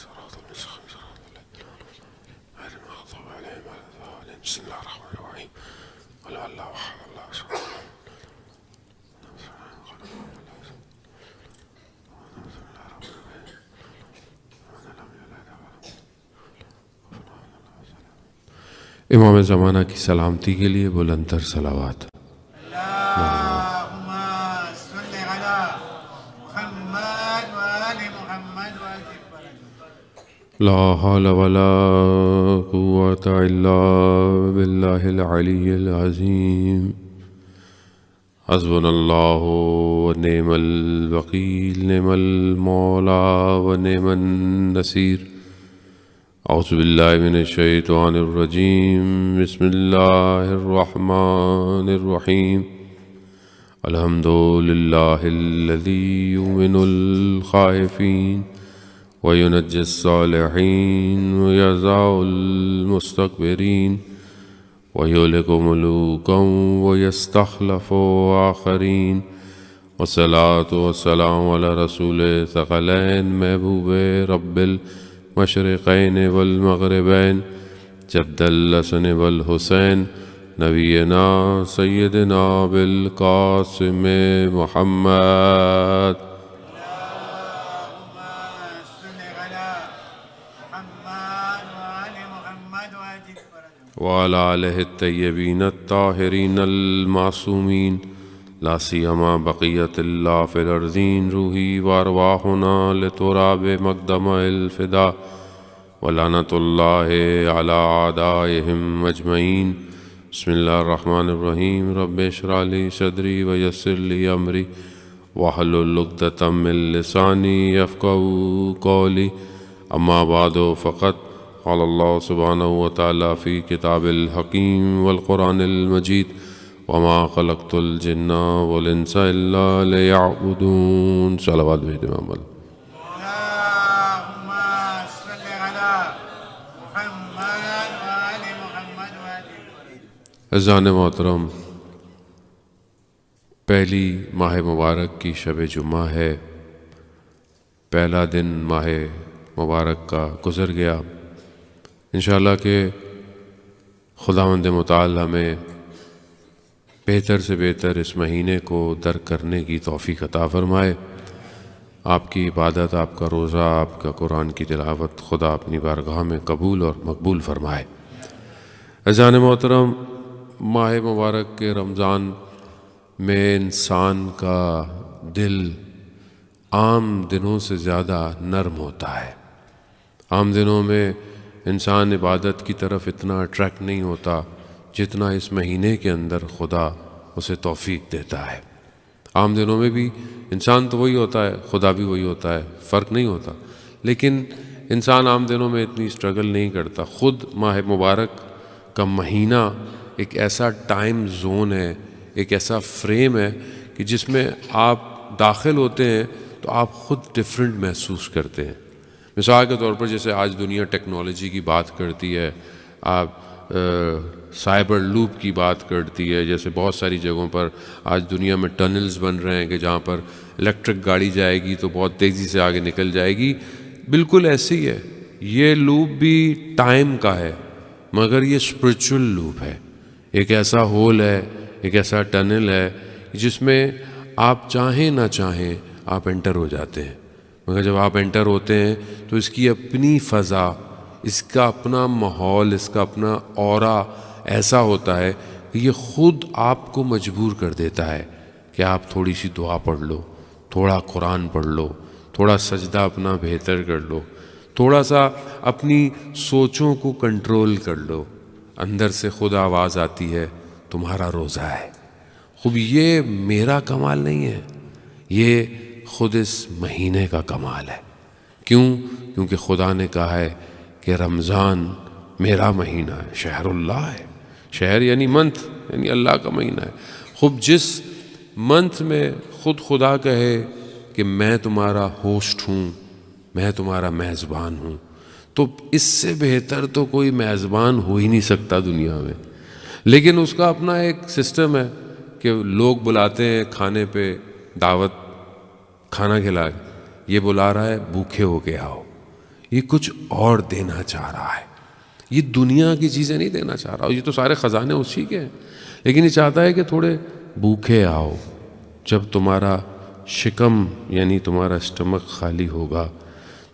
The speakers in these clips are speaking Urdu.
صراط المستقيم صراط الذين غير المغضوب عليهم ولا الضالين بسم الله الرحمن الرحيم قل هو الله أحد الله الصمد امام زمانہ کی سلامتی کے لیے بلند تر صلوات. اللهم صل على محمد وآل محمد وآل لا حول ولا قوة إلا بالله العلي العظيم. حسبنا الله ونعم الوكيل نعم المولى ونعم النصير. أعوذ بالله من الشيطان الرجيم بسم الله الرحمن الرحيم. الحمد لله الذي يؤمن الخائفين وينجي الصالحين ويعزى المستكبرين ويهلك ملوكا ويستخلف آخرين. والصلاة والسلام على رسول ثقلين محبوب رب المشرقين والمغربين جد الحسن والحسين نبينا سيدنا بالقاسم محمد. اللهم صل على محمد وآل محمد وعلى آله الطيبين الطاهرين المعصومين لا سيما بقية الله في الأرضين. روحي وأرواحنا لتراب مقدم الفداء ولعنة الله على أعدائهم أجمعين. بسم الله الرحمن الرحيم. رب اشرح لي صدري ويسر لي أمري واحلل عقدة من لساني يفقهوا قولي. أما بعد فقد قال الله سبحانه وتعالى في كتاب الحكيم والقرآن المجيد وما خلقت الجن والانس الا ليعبدون. صلوات بھیجے محمد. اللهم صل على محمد وآل محمد وآل عزیزان محترم، پہلی ماہ مبارک کی شب جمعہ ہے. پہلا دن ماہ مبارک کا گزر گیا. انشاءاللہ کہ خداوند متعال ہمیں بہتر سے بہتر اس مہینے کو درک کرنے کی توفیق عطا فرمائے. آپ کی عبادت، آپ کا روزہ، آپ کا قرآن کی تلاوت خدا اپنی بارگاہ میں قبول اور مقبول فرمائے. عزیزان محترم، ماہ مبارک کے رمضان میں انسان کا دل عام دنوں سے زیادہ نرم ہوتا ہے. عام دنوں میں انسان عبادت کی طرف اتنا اٹریکٹ نہیں ہوتا جتنا اس مہینے کے اندر خدا اسے توفیق دیتا ہے. عام دنوں میں بھی انسان تو وہی ہوتا ہے، خدا بھی وہی ہوتا ہے، فرق نہیں ہوتا. لیکن انسان عام دنوں میں اتنی اسٹرگل نہیں کرتا. خود ماہ مبارک کا مہینہ ایک ایسا ٹائم زون ہے، ایک ایسا فریم ہے کہ جس میں آپ داخل ہوتے ہیں تو آپ خود ڈیفرنٹ محسوس کرتے ہیں. مثال کے طور پر جیسے آج دنیا ٹیکنالوجی کی بات کرتی ہے، آپ سائبر لوپ کی بات کرتی ہے. جیسے بہت ساری جگہوں پر آج دنیا میں ٹنلز بن رہے ہیں کہ جہاں پر الیکٹرک گاڑی جائے گی تو بہت تیزی سے آگے نکل جائے گی. بالکل ایسے ہی ہے. یہ لوپ بھی ٹائم کا ہے مگر یہ اسپرچول لوپ ہے. ایک ایسا ہول ہے، ایک ایسا ٹنل ہے جس میں آپ چاہیں نہ چاہیں آپ انٹر ہو جاتے ہیں. مگر جب آپ انٹر ہوتے ہیں تو اس کی اپنی فضا، اس کا اپنا ماحول، اس کا اپنا اورا ایسا ہوتا ہے کہ یہ خود آپ کو مجبور کر دیتا ہے کہ آپ تھوڑی سی دعا پڑھ لو، تھوڑا قرآن پڑھ لو، تھوڑا سجدہ اپنا بہتر کر لو، تھوڑا سا اپنی سوچوں کو کنٹرول کر لو. اندر سے خود آواز آتی ہے تمہارا روزہ ہے. خوب یہ میرا کمال نہیں ہے، یہ خود اس مہینے کا کمال ہے. کیوں؟ کیونکہ خدا نے کہا ہے کہ رمضان میرا مہینہ ہے، شہر اللہ ہے. شہر یعنی منتھ، یعنی اللہ کا مہینہ ہے. خوب جس منتھ میں خود خدا کہے کہ میں تمہارا ہوسٹ ہوں، میں تمہارا میزبان ہوں، تو اس سے بہتر تو کوئی میزبان ہو ہی نہیں سکتا دنیا میں. لیکن اس کا اپنا ایک سسٹم ہے کہ لوگ بلاتے ہیں کھانے پہ، دعوت، کھانا کھلا، یہ بلا رہا ہے بھوکے ہو کے آؤ. یہ کچھ اور دینا چاہ رہا ہے، یہ دنیا کی چیزیں نہیں دینا چاہ رہا، یہ تو سارے خزانے اسی کے ہیں، لیکن یہ چاہتا ہے کہ تھوڑے بھوکے آؤ، جب تمہارا شکم یعنی تمہارا اسٹمک خالی ہوگا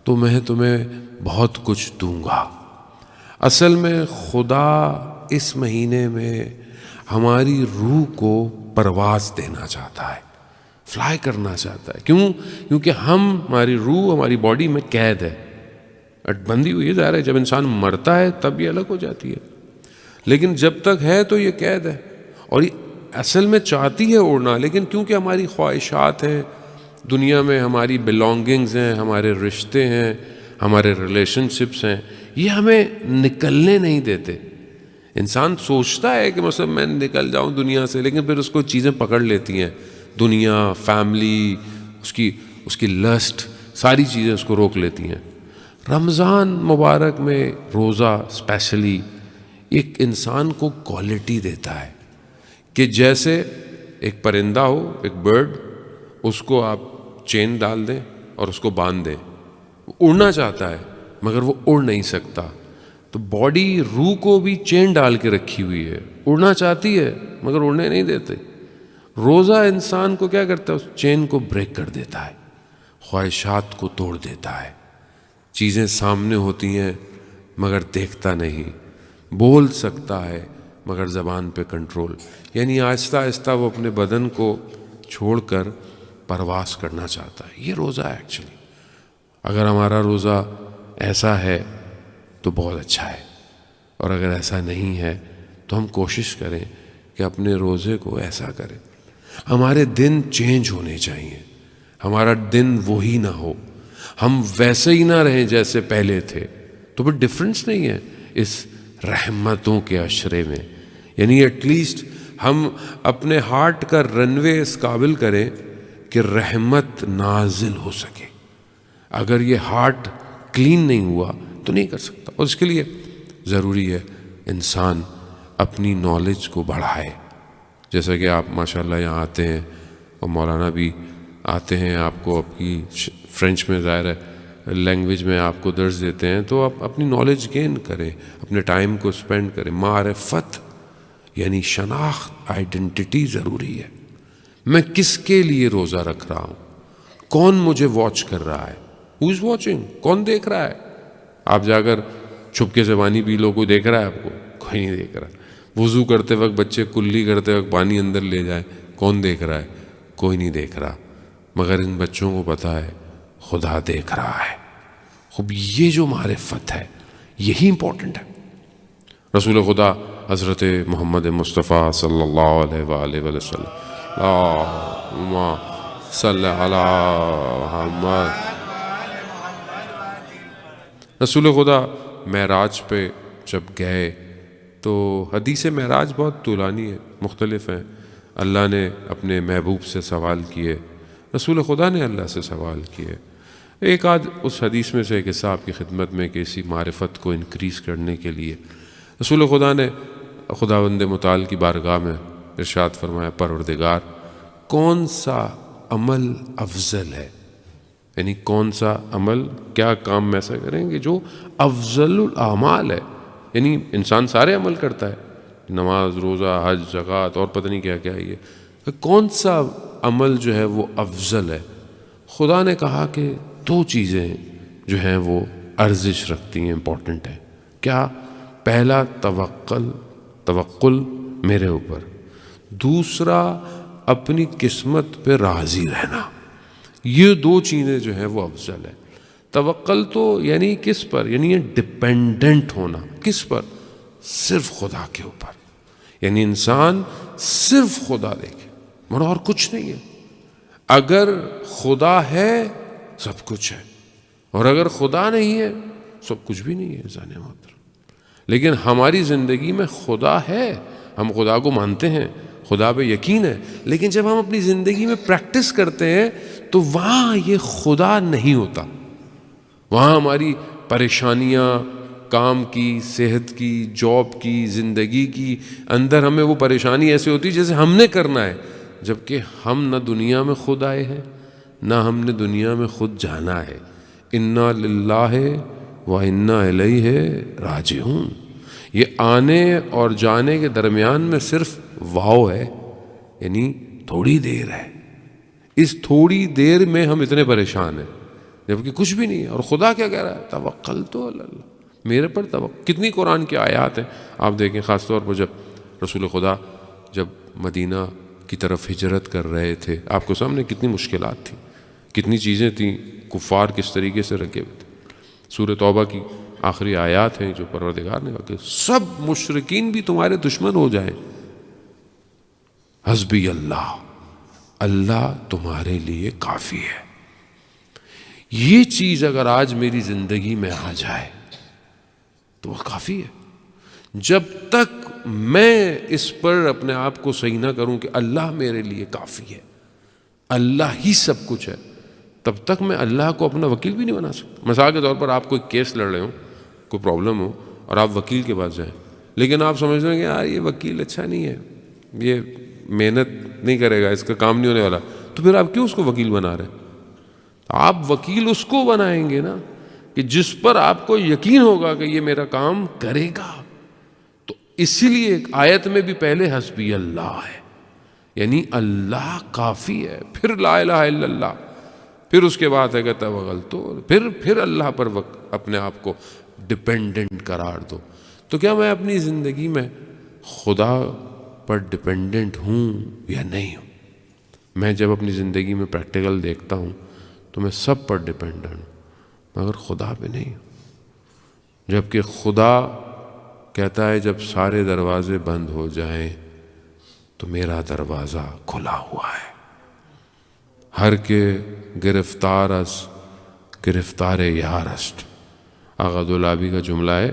تو میں تمہیں بہت کچھ دوں گا۔ اصل میں خدا اس مہینے میں ہماری روح کو پرواز دینا چاہتا ہے، فلائی کرنا چاہتا ہے۔ کیونکہ ہماری روح ہماری باڈی میں قید ہے، بندی ہوئی ہے، ظاہر ہے جب انسان مرتا ہے تب یہ الگ ہو جاتی ہے، لیکن جب تک ہے تو یہ قید ہے، اور یہ اصل میں چاہتی ہے اڑنا، لیکن کیونکہ ہماری خواہشات ہیں، دنیا میں ہماری بلانگنگز ہیں، ہمارے رشتے ہیں، ہمارے ریلیشن شپس ہیں، یہ ہمیں نکلنے نہیں دیتے۔ انسان سوچتا ہے کہ مثلا میں نکل جاؤں دنیا سے، لیکن پھر اس کو چیزیں پکڑ لیتی ہیں، دنیا، فیملی، اس کی لسٹ، ساری چیزیں اس کو روک لیتی ہیں۔ رمضان مبارک میں روزہ اسپیشلی ایک انسان کو کوالٹی دیتا ہے کہ جیسے ایک پرندہ ہو، ایک برڈ، اس کو آپ چین ڈال دیں اور اس کو باندھ دیں، وہ اڑنا چاہتا ہے مگر وہ اڑ نہیں سکتا، تو باڈی روح کو بھی چین ڈال کے رکھی ہوئی ہے، اڑنا چاہتی ہے مگر اڑنے نہیں دیتے۔ روزہ انسان کو کیا کرتا ہے؟ اس چین کو بریک کر دیتا ہے، خواہشات کو توڑ دیتا ہے، چیزیں سامنے ہوتی ہیں مگر دیکھتا نہیں، بول سکتا ہے مگر زبان پہ کنٹرول، یعنی آہستہ آہستہ وہ اپنے بدن کو چھوڑ کر پرواز کرنا چاہتا ہے۔ یہ روزہ ہے ایکچولی۔ اگر ہمارا روزہ ایسا ہے تو بہت اچھا ہے، اور اگر ایسا نہیں ہے تو ہم کوشش کریں کہ اپنے روزے کو ایسا کریں۔ ہمارے دن چینج ہونے چاہیے، ہمارا دن وہی نہ ہو، ہم ویسے ہی نہ رہیں جیسے پہلے تھے، تو پھر ڈفرنس نہیں ہے اس رحمتوں کے عشرے میں۔ یعنی ایٹ لیسٹ ہم اپنے ہارٹ کا رن وے اس قابل کریں کہ رحمت نازل ہو سکے۔ اگر یہ ہارٹ کلین نہیں ہوا تو نہیں کر سکتا، اور اس کے لیے ضروری ہے انسان اپنی نالج کو بڑھائے۔ جیسا کہ آپ ماشاءاللہ یہاں آتے ہیں اور مولانا بھی آتے ہیں، آپ کو اپنی فرینچ میں ظاہر ہے لینگویج میں آپ کو درس دیتے ہیں، تو آپ اپنی نالج گین کریں، اپنے ٹائم کو اسپینڈ کریں۔ معرفت یعنی شناخت، آئیڈینٹی ضروری ہے۔ میں کس کے لیے روزہ رکھ رہا ہوں؟ کون مجھے واچ کر رہا ہے؟ ہو از واچنگ؟ کون دیکھ رہا ہے؟ آپ جا کر چھپکے سے پانی پی لو، کوئی دیکھ رہا ہے آپ کو؟ کوئی نہیں دیکھ رہا۔ وضو کرتے وقت بچے کلی کرتے وقت پانی اندر لے جائیں، کون دیکھ رہا ہے؟ کوئی نہیں دیکھ رہا، مگر ان بچوں کو پتہ ہے خدا دیکھ رہا ہے۔ خوب یہ جو معرفت ہے یہی امپورٹنٹ ہے۔ رسول خدا حضرت محمد مصطفیٰ صلی اللہ علیہ وآلہ وسلم، اللہم صلی علی محمد۔ رسول خدا معراج پہ جب گئے تو حدیث معراج بہت طولانی ہے، مختلف ہیں۔ اللہ نے اپنے محبوب سے سوال کیے، رسول خدا نے اللہ سے سوال کیے۔ ایک آدھ اس حدیث میں سے ایک حصہ آپ کی خدمت میں کہ اسی معرفت کو انکریز کرنے کے لیے رسول خدا نے خداوند متعال کی بارگاہ میں ارشاد فرمایا، پروردگار کون سا عمل افضل ہے، یعنی کون سا عمل، کیا کام میں ایسا کریں گے جو افضل الاعمال ہے، یعنی انسان سارے عمل کرتا ہے، نماز، روزہ، حج، زکوٰۃ اور پتہ نہیں کیا کیا ہے، یہ کون سا عمل جو ہے وہ افضل ہے؟ خدا نے کہا کہ دو چیزیں جو ہیں وہ ارزش رکھتی ہیں، امپورٹنٹ ہیں۔ کیا؟ پہلا توکل میرے اوپر، دوسرا اپنی قسمت پہ راضی رہنا۔ یہ دو چیزیں جو ہیں وہ افضل ہے۔ توکل تو یعنی کس پر؟ یعنی یہ ڈپینڈنٹ ہونا، کس پر؟ صرف خدا کے اوپر، یعنی انسان صرف خدا دیکھے، مگر اور کچھ نہیں ہے۔ اگر خدا ہے سب کچھ ہے، اور اگر خدا نہیں ہے سب کچھ بھی نہیں ہے انسان محترم۔ لیکن ہماری زندگی میں خدا ہے، ہم خدا کو مانتے ہیں، خدا پہ یقین ہے، لیکن جب ہم اپنی زندگی میں پریکٹس کرتے ہیں تو وہاں یہ خدا نہیں ہوتا۔ وہاں ہماری پریشانیاں، کام کی، صحت کی، جاب کی، زندگی کی، اندر ہمیں وہ پریشانی ایسے ہوتی جیسے ہم نے کرنا ہے، جبکہ ہم نہ دنیا میں خود آئے ہیں نہ ہم نے دنیا میں خود جانا ہے۔ انا للہ وَإِنَّا إِلَيْهِ رَاجِعُونَ۔ یہ آنے اور جانے کے درمیان میں صرف واو ہے، یعنی تھوڑی دیر ہے۔ اس تھوڑی دیر میں ہم اتنے پریشان ہیں جبکہ کچھ بھی نہیں ہے۔ اور خدا کیا کہہ رہا ہے؟ توکلت علی اللہ، میرے پر توکل۔ کتنی قرآن کی آیات ہیں آپ دیکھیں، خاص طور پر جب رسول خدا جب مدینہ کی طرف ہجرت کر رہے تھے، آپ کو سامنے کتنی مشکلات تھیں، کتنی چیزیں تھیں، کفار کس طریقے سے رکھے ہوئے تھے۔ سورہ توبہ کی آخری آیات ہیں جو پروردگار نے کہا کہ سب مشرکین بھی تمہارے دشمن ہو جائیں، حسبی اللہ، اللہ تمہارے لیے کافی ہے۔ یہ چیز اگر آج میری زندگی میں آ جائے تو وہ کافی ہے۔ جب تک میں اس پر اپنے آپ کو صحیح نہ کروں کہ اللہ میرے لیے کافی ہے، اللہ ہی سب کچھ ہے، تب تک میں اللہ کو اپنا وکیل بھی نہیں بنا سکتا۔ مثال کے طور پر آپ کوئی کیس لڑ رہے ہوں، کوئی پرابلم ہو اور آپ وکیل کے پاس جائیں، لیکن آپ سمجھ رہے ہیں کہ یار یہ وکیل اچھا نہیں ہے، یہ محنت نہیں کرے گا، اس کا کام نہیں ہونے والا، تو پھر آپ کیوں اس کو وکیل بنا رہے ہیں؟ آپ وکیل اس کو بنائیں گے نا کہ جس پر آپ کو یقین ہوگا کہ یہ میرا کام کرے گا۔ تو اسی لیے ایک آیت میں بھی پہلے حسبی اللہ ہے، یعنی اللہ کافی ہے، پھر لا الہ الا اللہ، پھر اس کے بعد ہے کہ توکلت، پھر اللہ پر اپنے آپ کو ڈپینڈنٹ قرار دو۔ تو کیا میں اپنی زندگی میں خدا پر ڈپینڈنٹ ہوں یا نہیں ہوں؟ میں جب اپنی زندگی میں پریکٹیکل دیکھتا ہوں تو میں سب پر ڈپینڈنٹ ہوں مگر خدا پہ نہیں ہوں۔ جبکہ خدا کہتا ہے جب سارے دروازے بند ہو جائیں تو میرا دروازہ کھلا ہوا ہے۔ ہر کے گرفتار اس گرفتار یار است۔ آقا دولابی کا جملہ ہے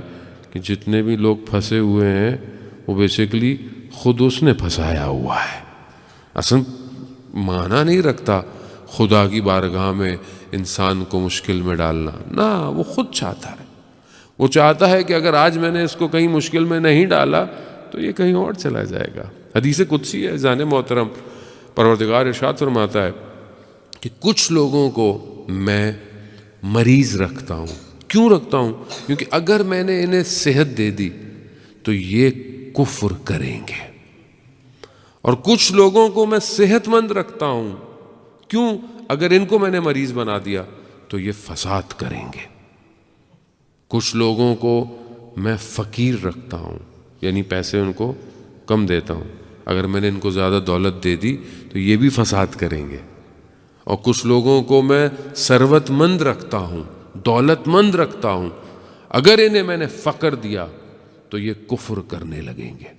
کہ جتنے بھی لوگ پھنسے ہوئے ہیں وہ بیسیکلی خود اس نے پھنسایا ہوا ہے۔ اصل معنی نہیں رکھتا خدا کی بارگاہ میں انسان کو مشکل میں ڈالنا، نہ، وہ خود چاہتا ہے، وہ چاہتا ہے کہ اگر آج میں نے اس کو کہیں مشکل میں نہیں ڈالا تو یہ کہیں اور چلا جائے گا۔ حدیث قدسی ہے، ذہن محترم، پروردگار ارشاد فرماتا ہے کہ کچھ لوگوں کو میں مریض رکھتا ہوں۔ کیوں رکھتا ہوں؟ کیونکہ اگر میں نے انہیں صحت دے دی تو یہ کفر کریں گے، اور کچھ لوگوں کو میں صحت مند رکھتا ہوں، کیوں؟ اگر ان کو میں نے مریض بنا دیا تو یہ فساد کریں گے۔ کچھ لوگوں کو میں فقیر رکھتا ہوں، یعنی پیسے ان کو کم دیتا ہوں، اگر میں نے ان کو زیادہ دولت دے دی تو یہ بھی فساد کریں گے۔ اور کچھ لوگوں کو میں ثروت مند رکھتا ہوں، دولت مند رکھتا ہوں، اگر انہیں میں نے فقر دیا تو یہ کفر کرنے لگیں گے۔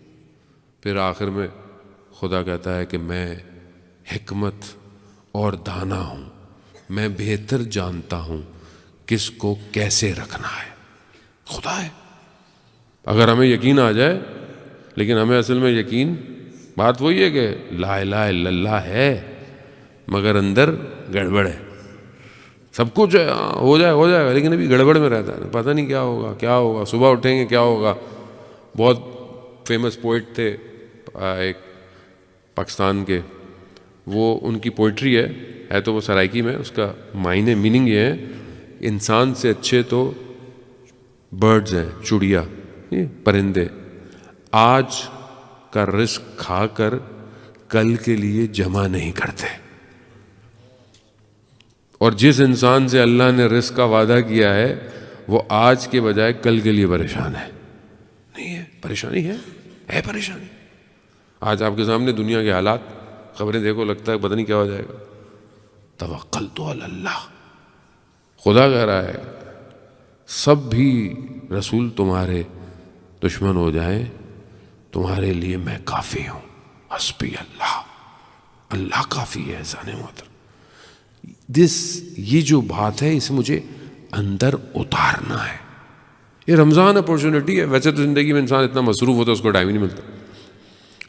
پھر آخر میں خدا کہتا ہے کہ میں حکمت اور دانا ہوں، میں بہتر جانتا ہوں کس کو کیسے رکھنا ہے۔ خدا ہے۔ اگر ہمیں یقین آ جائے، لیکن ہمیں اصل میں یقین، بات وہی ہے کہ لا الہ الا اللہ ہے مگر اندر گڑبڑ ہے۔ سب کچھ ہو جائے گا لیکن ابھی گڑبڑ میں رہتا ہے، پتہ نہیں کیا ہوگا، صبح اٹھیں گے کیا ہوگا۔ بہت فیمس پوئٹ تھے ایک پاکستان کے، وہ ان کی پوئٹری ہے تو وہ سرائکی میں، اس کا معنی میننگ یہ ہے، انسان سے اچھے تو برڈز ہیں، چڑیا، پرندے، آج کا رزق کھا کر کل کے لیے جمع نہیں کرتے۔ اور جس انسان سے اللہ نے رزق کا وعدہ کیا ہے وہ آج کے بجائے کل کے لیے پریشان ہے۔ نہیں ہے پریشانی، ہے پریشانی۔ آج آپ کے سامنے دنیا کے حالات، خبریں دیکھو، لگتا ہے پتہ نہیں کیا ہو جائے گا۔ توکلت علی اللہ، خدا کہہ رہا ہے سب بھی رسول تمہارے دشمن ہو جائیں تمہارے لیے میں کافی ہوں، حسبی اللہ، اللہ کافی ہے۔ ذہن محترم، یہ جو بات ہے اسے مجھے اندر اتارنا ہے۔ یہ رمضان اپورچونٹی ہے۔ ویسے تو زندگی میں انسان اتنا مصروف ہوتا ہے اس کو ٹائم ہی نہیں ملتا۔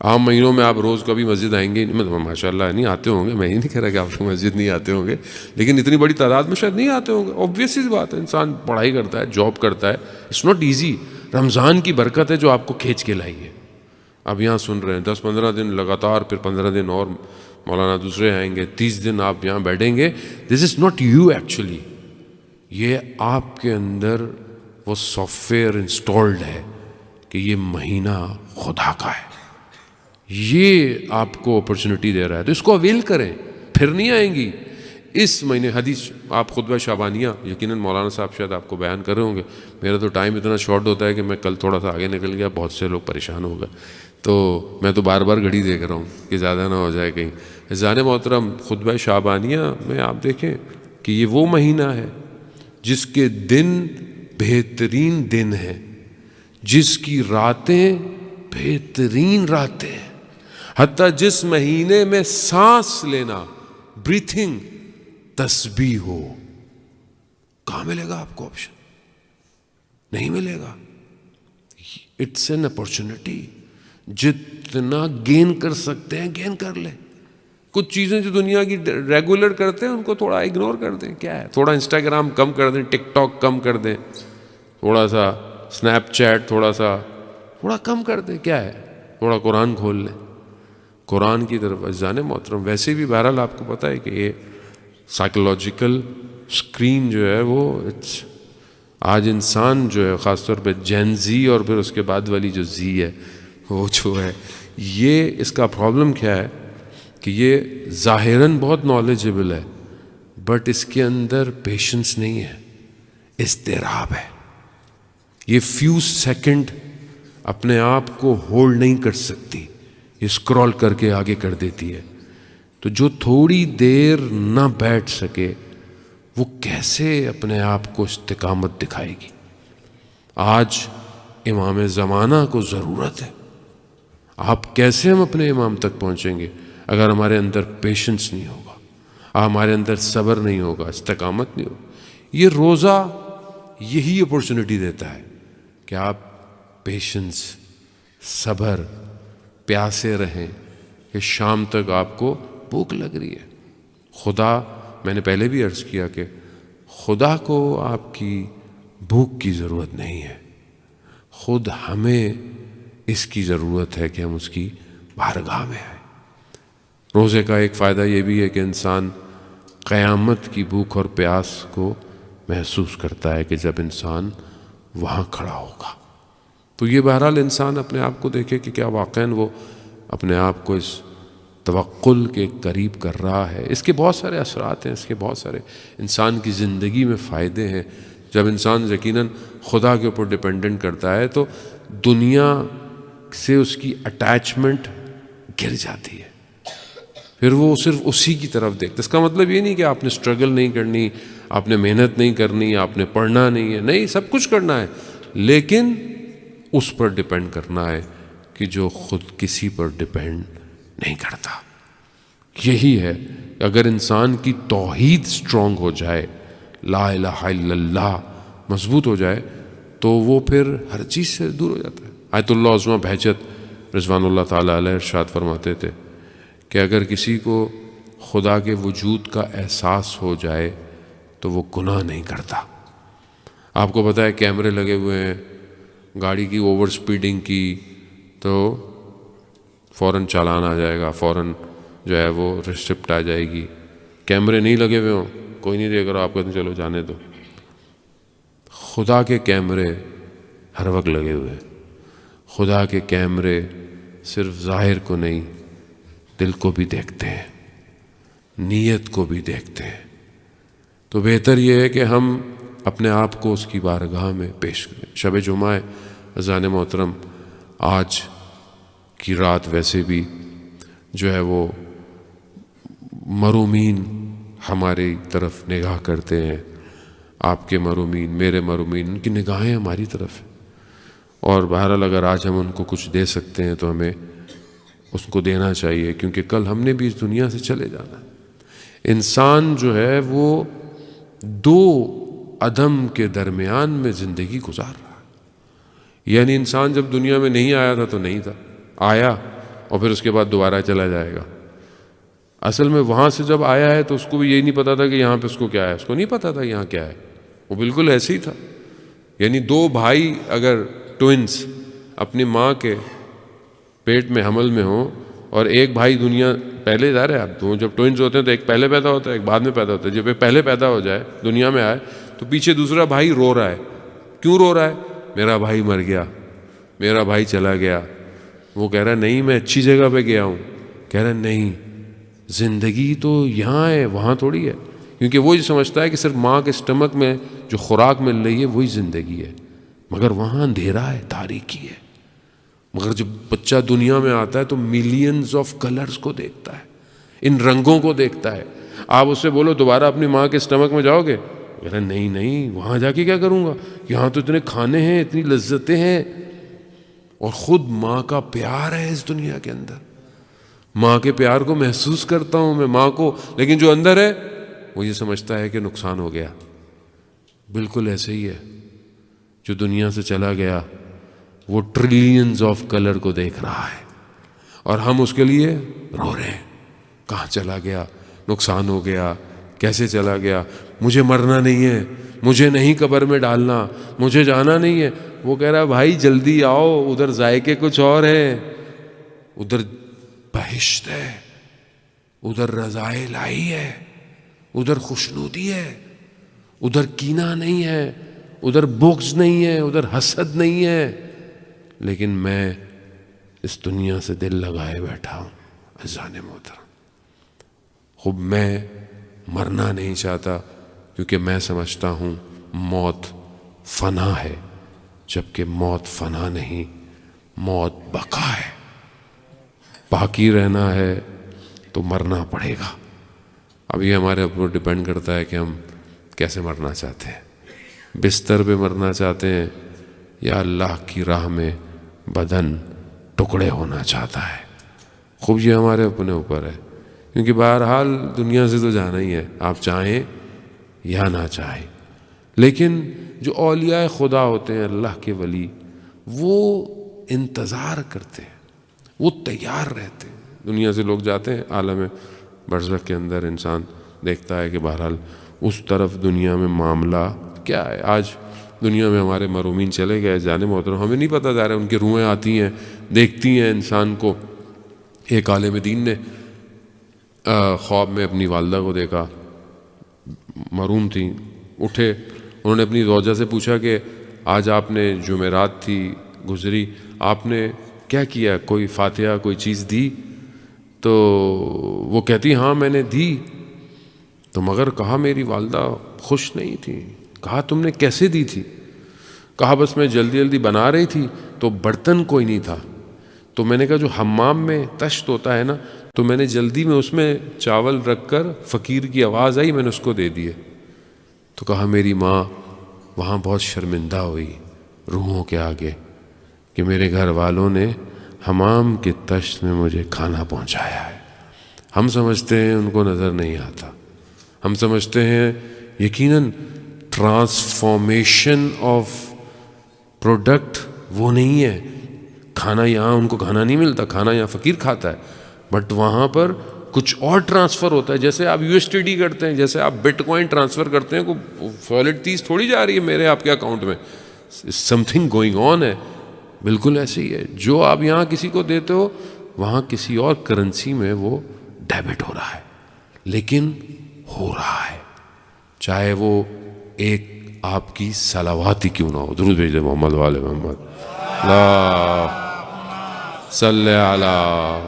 عام مہینوں میں آپ روز کبھی مسجد آئیں گے، ماشاء اللہ نہیں آتے ہوں گے، میں یہ نہیں کہہ رہا کہ آپ مسجد نہیں آتے ہوں گے، لیکن اتنی بڑی تعداد میں شاید نہیں آتے ہوں گے۔ obvious سی بات ہے، انسان پڑھائی کرتا ہے، جاب کرتا ہے، اٹس ناٹ ایزی۔ رمضان کی برکت ہے جو آپ کو کھینچ کے لائی ہے۔ اب یہاں سن رہے ہیں 10-15 دن لگاتار، پھر 15 دن اور مولانا دوسرے آئیں گے، 30 دن آپ یہاں بیٹھیں گے۔ دس از ناٹ یو ایکچولی، یہ آپ کے اندر وہ سافٹ ویئر انسٹالڈ ہے کہ یہ مہینہ خدا کا ہے، یہ آپ کو اپرچونٹی دے رہا ہے، تو اس کو اویل کریں، پھر نہیں آئیں گی۔ اس مہینے حدیث آپ خطبہ شعبانیہ یقیناً مولانا صاحب شاید آپ کو بیان کر رہے ہوں گے، میرا تو ٹائم اتنا شارٹ ہوتا ہے کہ میں کل تھوڑا سا آگے نکل گیا، بہت سے لوگ پریشان ہو گئے، تو میں تو بار بار گھڑی دیکھ رہا ہوں کہ زیادہ نہ ہو جائے کہیں۔ عزیزان محترم، خطبہ شعبانیہ میں آپ دیکھیں کہ یہ وہ مہینہ ہے جس کے دن بہترین دن ہیں، جس کی راتیں بہترین راتیں ہیں، حتیٰ جس مہینے میں سانس لینا، بریتھنگ، تسبیح ہو۔ کہاں ملے گا آپ کو آپشن؟ نہیں ملے گا۔ اٹس این اپرچونٹی، جتنا گین کر سکتے ہیں گین کر لیں۔ کچھ چیزیں جو دنیا کی ریگولر کرتے ہیں ان کو تھوڑا اگنور کر دیں، کیا ہے، تھوڑا انسٹاگرام کم کر دیں، ٹک ٹاک کم کر دیں، تھوڑا سا اسنیپ چیٹ تھوڑا کم کر دیں، کیا ہے، تھوڑا قرآن کھول لیں، قرآن کی طرف۔ عزیزان محترم، ویسے بھی بہرحال آپ کو پتہ ہے کہ یہ سائیکولوجیکل اسکرین جو ہے وہ آج انسان جو ہے، خاص طور پہ جین زی اور پھر اس کے بعد والی جو زی ہے وہ جو ہے، یہ اس کا پرابلم کیا ہے کہ یہ ظاہراً بہت نالجبل ہے، بٹ اس کے اندر پیشنس نہیں ہے، اضطراب ہے۔ یہ فیو سیکنڈ اپنے آپ کو ہولڈ نہیں کر سکتی، یہ اسکرول کر کے آگے کر دیتی ہے۔ تو جو تھوڑی دیر نہ بیٹھ سکے وہ کیسے اپنے آپ کو استقامت دکھائے گی؟ آج امام زمانہ کو ضرورت ہے۔ آپ کیسے ہم اپنے امام تک پہنچیں گے اگر ہمارے اندر پیشنس نہیں ہوگا، ہمارے اندر صبر نہیں ہوگا، استقامت نہیں ہوگا؟ یہ روزہ یہی اپورچونٹی دیتا ہے کہ آپ پیشنس، صبر، پیاسے رہیں کہ شام تک آپ کو بھوک لگ رہی ہے۔ خدا، میں نے پہلے بھی عرض کیا کہ خدا کو آپ کی بھوک کی ضرورت نہیں ہے، خود ہمیں اس کی ضرورت ہے کہ ہم اس کی بارگاہ میں آئیں۔ روزے کا ایک فائدہ یہ بھی ہے کہ انسان قیامت کی بھوک اور پیاس کو محسوس کرتا ہے کہ جب انسان وہاں کھڑا ہوگا۔ تو یہ بہرحال انسان اپنے آپ کو دیکھے کہ کیا واقعاً وہ اپنے آپ کو اس توقل کے قریب کر رہا ہے۔ اس کے بہت سارے اثرات ہیں، اس کے بہت سارے انسان کی زندگی میں فائدے ہیں۔ جب انسان یقیناً خدا کے اوپر ڈیپینڈنٹ کرتا ہے تو دنیا سے اس کی اٹیچمنٹ گر جاتی ہے، پھر وہ صرف اسی کی طرف دیکھتا ہے۔ اس کا مطلب یہ نہیں کہ آپ نے اسٹرگل نہیں کرنی، آپ نے محنت نہیں کرنی، آپ نے پڑھنا نہیں ہے، نہیں، سب کچھ کرنا ہے، لیکن اس پر ڈیپینڈ کرنا ہے کہ جو خود کسی پر ڈیپینڈ نہیں کرتا۔ یہی ہے، اگر انسان کی توحید سٹرونگ ہو جائے، لا الہ الا اللہ مضبوط ہو جائے، تو وہ پھر ہر چیز سے دور ہو جاتا ہے۔ آیت اللہ عظمہ بہجت رضوان اللہ تعالیٰ علیہ ارشاد فرماتے تھے کہ اگر کسی کو خدا کے وجود کا احساس ہو جائے تو وہ گناہ نہیں کرتا۔ آپ کو پتہ ہے کیمرے لگے ہوئے ہیں، گاڑی کی اوور سپیڈنگ کی تو فوراً چالان آ جائے گا، فوراً جو ہے وہ ریسپٹ آ جائے گی۔ کیمرے نہیں لگے ہوئے ہوں، کوئی نہیں دیکھ رہا، آپ کہتے ہیں چلو جانے دو۔ خدا کے کیمرے ہر وقت لگے ہوئے ہیں۔ خدا کے کیمرے صرف ظاہر کو نہیں، دل کو بھی دیکھتے ہیں، نیت کو بھی دیکھتے ہیں۔ تو بہتر یہ ہے کہ ہم اپنے آپ کو اس کی بارگاہ میں پیش کریں۔ شب جمعہ ہے، عزیزان محترم، آج کی رات ویسے بھی جو ہے وہ مرومین ہماری طرف نگاہ کرتے ہیں، آپ کے مرومین، میرے مرومین، ان کی نگاہیں ہماری طرف ہیں، اور بہرحال اگر آج ہم ان کو کچھ دے سکتے ہیں تو ہمیں اس کو دینا چاہیے، کیونکہ کل ہم نے بھی اس دنیا سے چلے جانا ہے۔ انسان جو ہے وہ دو عدم کے درمیان میں زندگی گزار رہا ہے، یعنی انسان جب دنیا میں نہیں آیا تھا تو نہیں تھا، آیا اور پھر اس کے بعد دوبارہ چلا جائے گا۔ اصل میں وہاں سے جب آیا ہے تو اس کو بھی یہی نہیں پتا تھا کہ یہاں پہ اس کو کیا ہے، اس کو نہیں پتا تھا یہاں کیا ہے، وہ بالکل ایسے ہی تھا۔ یعنی دو بھائی اگر ٹوئنس اپنی ماں کے پیٹ میں حمل میں ہوں اور ایک بھائی دنیا پہلے جا رہے ہیں، آپ دو جب ٹوئنس ہوتے ہیں تو ایک پہلے پیدا ہوتا ہے، ایک بعد میں پیدا ہوتا ہے، جب ایک پہلے پیدا ہو جائے دنیا میں آئے تو پیچھے دوسرا بھائی رو رہا ہے کیوں رو رہا ہے؟ میرا بھائی مر گیا، میرا بھائی چلا گیا۔ وہ کہہ رہا ہے نہیں میں اچھی جگہ پہ گیا ہوں۔ کہہ رہا ہے نہیں، زندگی تو یہاں ہے، وہاں تھوڑی ہے، کیونکہ وہ یہ سمجھتا ہے کہ صرف ماں کے اسٹمک میں جو خوراک مل رہی ہے وہی زندگی ہے، مگر وہاں اندھیرا ہے، تاریکی ہے۔ مگر جب بچہ دنیا میں آتا ہے تو ملینز آف کلرز کو دیکھتا ہے، ان رنگوں کو دیکھتا ہے۔ آپ اس سے بولو دوبارہ اپنی ماں کے اسٹمک میں جاؤ گے؟ کہہ رہا نہیں نہیں، وہاں جا کے کیا کروں گا، یہاں تو اتنے کھانے ہیں، اتنی لذتیں ہیں، اور خود ماں کا پیار ہے اس دنیا کے اندر، ماں کے پیار کو محسوس کرتا ہوں میں ماں کو، لیکن جو اندر ہے وہ یہ سمجھتا ہے کہ نقصان ہو گیا۔ بالکل ایسے ہی ہے، جو دنیا سے چلا گیا وہ ٹریلینز آف کلر کو دیکھ رہا ہے، اور ہم اس کے لیے رو رہے ہیں، کہاں چلا گیا، نقصان ہو گیا، کیسے چلا گیا، مجھے مرنا نہیں ہے، مجھے نہیں قبر میں ڈالنا، مجھے جانا نہیں ہے۔ وہ کہہ رہا ہے بھائی جلدی آؤ، ادھر ذائقے کچھ اور ہیں، ادھر بہشت ہے، ادھر رضائے الہی ہے، ادھر خوشنودی ہے، ادھر کینہ نہیں ہے، ادھر بغض نہیں ہے، ادھر حسد نہیں ہے۔ لیکن میں اس دنیا سے دل لگائے بیٹھا ہوں عزیزان محترم، خود میں مرنا نہیں چاہتا، کیونکہ میں سمجھتا ہوں موت فنا ہے، جبکہ موت فنا نہیں، موت بقا ہے۔ باقی رہنا ہے تو مرنا پڑے گا۔ اب یہ ہمارے اوپر ڈیپینڈ کرتا ہے کہ ہم کیسے مرنا چاہتے ہیں، بستر پہ مرنا چاہتے ہیں یا اللہ کی راہ میں بدن ٹکڑے ہونا چاہتا ہے۔ خوب یہ ہمارے اپنے اوپر ہے، کیونکہ بہرحال دنیا سے تو جانا ہی ہے، آپ چاہیں یا نہ چاہیں۔ لیکن جو اولیاء خدا ہوتے ہیں، اللہ کے ولی، وہ انتظار کرتے ہیں، وہ تیار رہتے ہیں۔ دنیا سے لوگ جاتے ہیں عالم برزخ کے اندر، انسان دیکھتا ہے کہ بہرحال اس طرف دنیا میں معاملہ کیا ہے۔ آج دنیا میں ہمارے مرحومین چلے گئے جانے محترم، ہمیں نہیں پتہ جا رہا ہے، ان کی روحیں آتی ہیں، دیکھتی ہیں انسان کو۔ ایک عالم دین نے خواب میں اپنی والدہ کو دیکھا، مرحوم تھیں، اٹھے، انہوں نے اپنی زوجہ سے پوچھا کہ آج آپ نے جمعرات تھی گزری، آپ نے کیا کیا، کوئی فاتحہ کوئی چیز دی؟ تو وہ کہتی ہاں میں نے دی۔ تو مگر کہا میری والدہ خوش نہیں تھی۔ کہا تم نے کیسے دی تھی؟ کہا بس میں جلدی جلدی بنا رہی تھی تو برتن کوئی نہیں تھا، تو میں نے کہا جو حمام میں تشت ہوتا ہے نا، تو میں نے جلدی میں اس میں چاول رکھ کر، فقیر کی آواز آئی، میں نے اس کو دے دیے۔ تو کہا میری ماں وہاں بہت شرمندہ ہوئی روحوں کے آگے کہ میرے گھر والوں نے حمام کے تشت میں مجھے کھانا پہنچایا ہے۔ ہم سمجھتے ہیں ان کو نظر نہیں آتا، ہم سمجھتے ہیں یقیناً ٹرانسفارمیشن آف پروڈکٹ وہ نہیں ہے۔ کھانا یہاں ان کو کھانا نہیں ملتا، کھانا یہاں فقیر کھاتا ہے، بٹ وہاں پر کچھ اور ٹرانسفر ہوتا ہے۔ جیسے آپ یو ایس ٹی ڈی کرتے ہیں، جیسے آپ بٹ کوائن ٹرانسفر کرتے ہیں، کوئی سالڈ چیز تھوڑی جا رہی ہے میرے آپ کے اکاؤنٹ میں، سم تھنگ گوئنگ آن ہے۔ بالکل ایسے ہی ہے، جو آپ یہاں کسی کو دیتے ہو وہاں کسی اور کرنسی میں وہ ڈیبٹ ہو رہا ہے، لیکن ہو رہا ہے، چاہے وہ ایک آپ کی صلوات ہی کیوں نہ ہو۔ درود بھیجے محمد والے محمد، اللہ صلی علی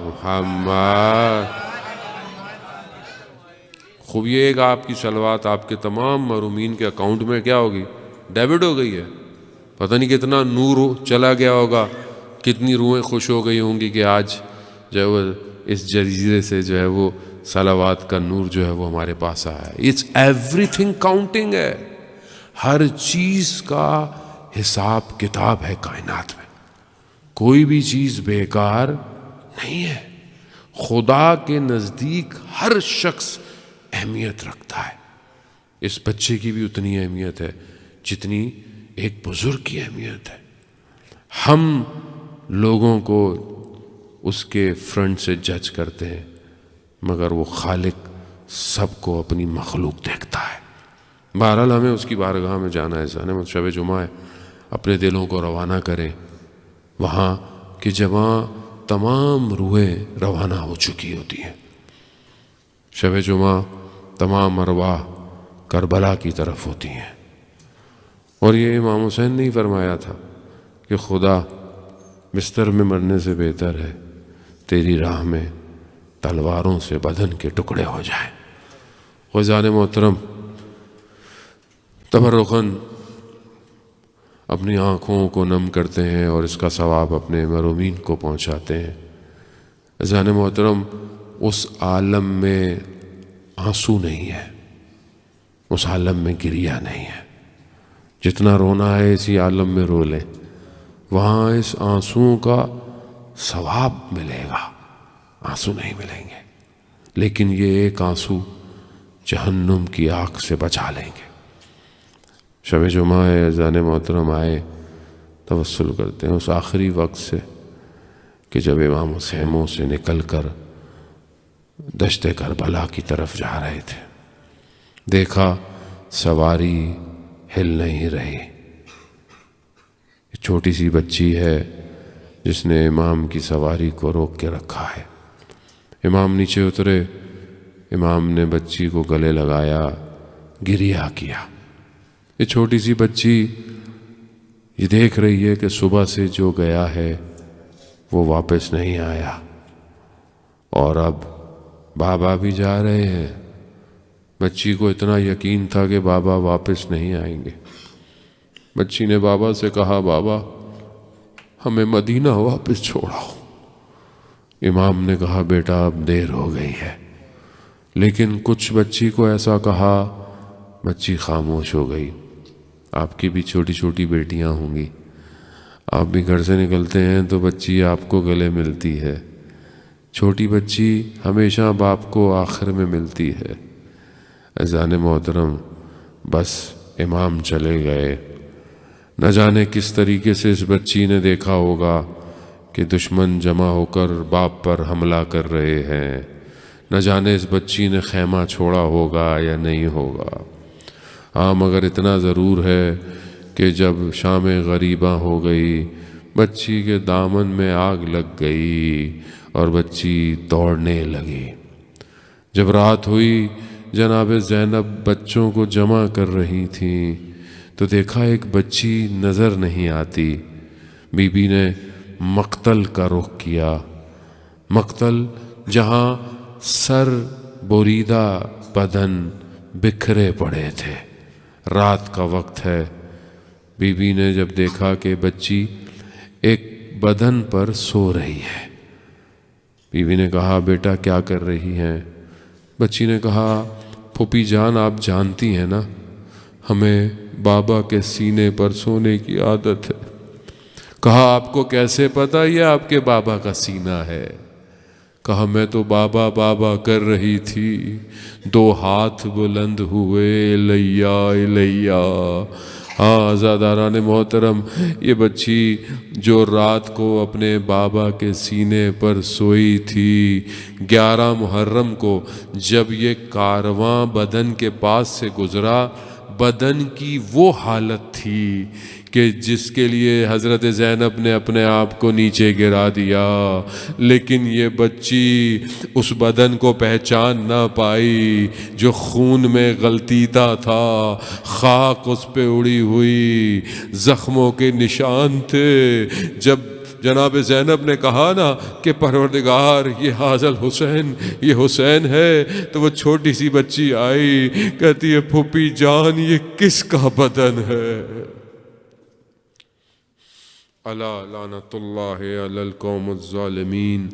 محمد۔ خوب یہ ایک آپ کی صلوات آپ کے تمام مرحومین کے اکاؤنٹ میں کیا ہوگی؟ ڈیبٹ ہو گئی ہے۔ پتہ نہیں کتنا نور چلا گیا ہوگا، کتنی روحیں خوش ہو گئی ہوں گی کہ آج جو ہے وہ اس جزیرے سے جو ہے وہ صلوات کا نور جو ہے وہ ہمارے پاس آیا ہے۔ اٹس ایوری تھنگ کاؤنٹنگ ہے، ہر چیز کا حساب کتاب ہے کائنات میں، کوئی بھی چیز بیکار نہیں ہے۔ خدا کے نزدیک ہر شخص اہمیت رکھتا ہے۔ اس بچے کی بھی اتنی اہمیت ہے جتنی ایک بزرگ کی اہمیت ہے۔ ہم لوگوں کو اس کے فرنٹ سے جج کرتے ہیں، مگر وہ خالق سب کو اپنی مخلوق دیکھتا ہے۔ بہرحال ہمیں اس کی بارگاہ میں جانا ہے، جانے شب جمعہ ہے، اپنے دلوں کو روانہ کریں وہاں کہ جہاں تمام روحیں روانہ ہو چکی ہوتی ہیں۔ شب جمعہ تمام ارواح کربلا کی طرف ہوتی ہیں، اور یہ امام حسین نے ہی فرمایا تھا کہ خدا بستر میں مرنے سے بہتر ہے تیری راہ میں تلواروں سے بدن کے ٹکڑے ہو جائیں۔ غزان محترم، تبرکاً اپنی آنکھوں کو نم کرتے ہیں اور اس کا ثواب اپنے مرومین کو پہنچاتے ہیں۔ غزان محترم، اس عالم میں آنسو نہیں ہے، اس عالم میں گریہ نہیں ہے۔ جتنا رونا ہے اسی عالم میں رو لیں، وہاں اس آنسوؤں کا ثواب ملے گا، آنسو نہیں ملیں گے، لیکن یہ ایک آنسو جہنم کی آگ سے بچا لیں گے۔ شب جمعہ ہے، اذان محترم آئے، توسل کرتے ہیں اس آخری وقت سے کہ جب امام حسین سے نکل کر دشت کربلا کی طرف جا رہے تھے، دیکھا سواری ہل نہیں رہی۔ چھوٹی سی بچی ہے جس نے امام کی سواری کو روک کے رکھا ہے۔ امام نیچے اترے، امام نے بچی کو گلے لگایا، گریہ کیا۔ یہ چھوٹی سی بچی یہ دیکھ رہی ہے کہ صبح سے جو گیا ہے وہ واپس نہیں آیا، اور اب بابا بھی جا رہے ہیں۔ بچی کو اتنا یقین تھا کہ بابا واپس نہیں آئیں گے۔ بچی نے بابا سے کہا، بابا ہمیں مدینہ واپس چھوڑاؤ۔ امام نے کہا، بیٹا اب دیر ہو گئی ہے۔ لیکن کچھ بچی کو ایسا کہا، بچی خاموش ہو گئی۔ آپ کی بھی چھوٹی چھوٹی بیٹیاں ہوں گی، آپ بھی گھر سے نکلتے ہیں تو بچی آپ کو گلے ملتی ہے۔ چھوٹی بچی ہمیشہ باپ کو آخر میں ملتی ہے۔ اذان محترم، بس امام چلے گئے۔ نہ جانے کس طریقے سے اس بچی نے دیکھا ہوگا کہ دشمن جمع ہو کر باپ پر حملہ کر رہے ہیں، نہ جانے اس بچی نے خیمہ چھوڑا ہوگا یا نہیں ہوگا۔ ہاں، مگر اتنا ضرور ہے کہ جب شام غریباں ہو گئی، بچی کے دامن میں آگ لگ گئی اور بچی دوڑنے لگی۔ جب رات ہوئی، جناب زینب بچوں کو جمع کر رہی تھیں تو دیکھا ایک بچی نظر نہیں آتی۔ بی بی نے مقتل کا رخ کیا، مقتل جہاں سر بریدہ بدن بکھرے پڑے تھے، رات کا وقت ہے۔ بی بی نے جب دیکھا کہ بچی ایک بدن پر سو رہی ہے، بی بی نے کہا، بیٹا کیا کر رہی ہیں؟ بچی نے کہا، پھوپھی جان آپ جانتی ہیں نا، ہمیں بابا کے سینے پر سونے کی عادت ہے۔ کہا، آپ کو کیسے پتا یہ آپ کے بابا کا سینہ ہے؟ کہا، میں تو بابا بابا کر رہی تھی، دو ہاتھ بلند ہوئے، لیا لیا۔ ہاں عزاداران محترم، یہ بچی جو رات کو اپنے بابا کے سینے پر سوئی تھی، 11 محرم کو جب یہ کارواں بدن کے پاس سے گزرا، بدن کی وہ حالت تھی کہ جس کے لیے حضرت زینب نے اپنے آپ کو نیچے گرا دیا، لیکن یہ بچی اس بدن کو پہچان نہ پائی جو خون میں غلطیتا تھا، خاک اس پہ اڑی ہوئی، زخموں کے نشان تھے۔ جب جناب زینب نے کہا نا کہ پروردگار یہ حاضل حسین، یہ حسین ہے، تو وہ چھوٹی سی بچی آئی، کہتی ہے، پھوپھی جان یہ کس کا بدن ہے؟ الا لعنت اللہ علی القوم الظالمین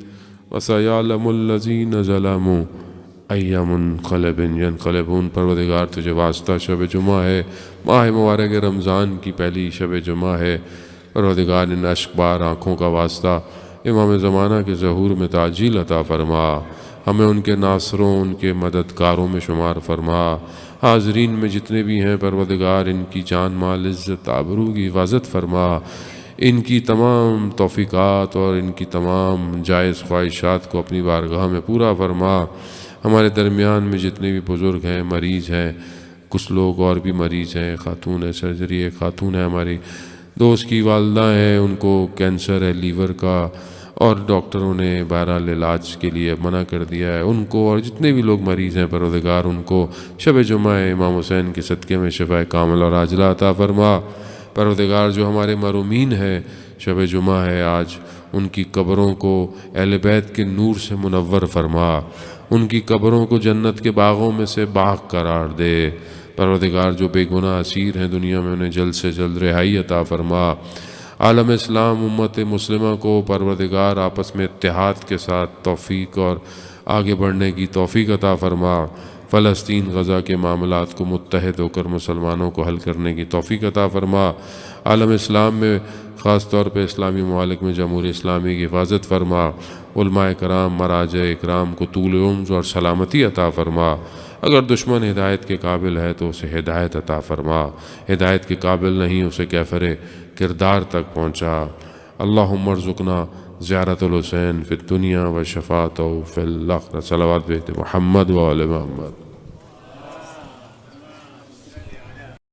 وسیعلم الذین ظلموا ای منقلب ینقلبون۔ پروردگار تجھے واسطہ، شب جمعہ ہے، ماہ مبارک رمضان کی پہلی شب جمعہ ہے۔ پروردگار ان اشکبار آنکھوں کا واسطہ امام زمانہ کے ظہور میں تعجیل عطا فرما، ہمیں ان کے ناصروں، ان کے مددگاروں میں شمار فرما۔ حاضرین میں جتنے بھی ہیں پروردگار ان کی جان مال عزت آبرو کی حفاظت فرما، ان کی تمام توفیقات اور ان کی تمام جائز خواہشات کو اپنی بارگاہ میں پورا فرما۔ ہمارے درمیان میں جتنے بھی بزرگ ہیں، مریض ہیں، کچھ لوگ اور بھی مریض ہیں، خاتون ہے، سرجری ایک خاتون ہے ہماری دوست کی والدہ ہیں، ان کو کینسر ہے لیور کا، اور ڈاکٹروں نے بہرحال علاج کے لیے منع کر دیا ہے، ان کو اور جتنے بھی لوگ مریض ہیں پروردگار ان کو شب جمعہ امام حسین کے صدقے میں شفاء کامل اور عاجلہ عطا فرما۔ پروردگار جو ہمارے مرحومین ہیں، شب جمعہ ہے آج، ان کی قبروں کو اہل بیت کے نور سے منور فرما، ان کی قبروں کو جنت کے باغوں میں سے باغ قرار دے۔ پروردگار جو بے گناہ اسیر ہیں دنیا میں انہیں جلد سے جلد رہائی عطا فرما۔ عالم اسلام امت مسلمہ کو پروردگار آپس میں اتحاد کے ساتھ توفیق اور آگے بڑھنے کی توفیق عطا فرما۔ فلسطین غزہ کے معاملات کو متحد ہو کر مسلمانوں کو حل کرنے کی توفیق عطا فرما۔ عالم اسلام میں خاص طور پہ اسلامی ممالک میں جمہوریہ اسلامی کی حفاظت فرما۔ علماء کرام مراجع اکرام کو طول عمر اور سلامتی عطا فرما۔ اگر دشمن ہدایت کے قابل ہے تو اسے ہدایت عطا فرما، ہدایت کے قابل نہیں اسے کیفر کردار تک پہنچا۔ اللہم ارزقنا زیارت الحسین فی الدنیا و شفاعتہ فی الآخرہ۔ صلوات بیت محمد و آل محمد۔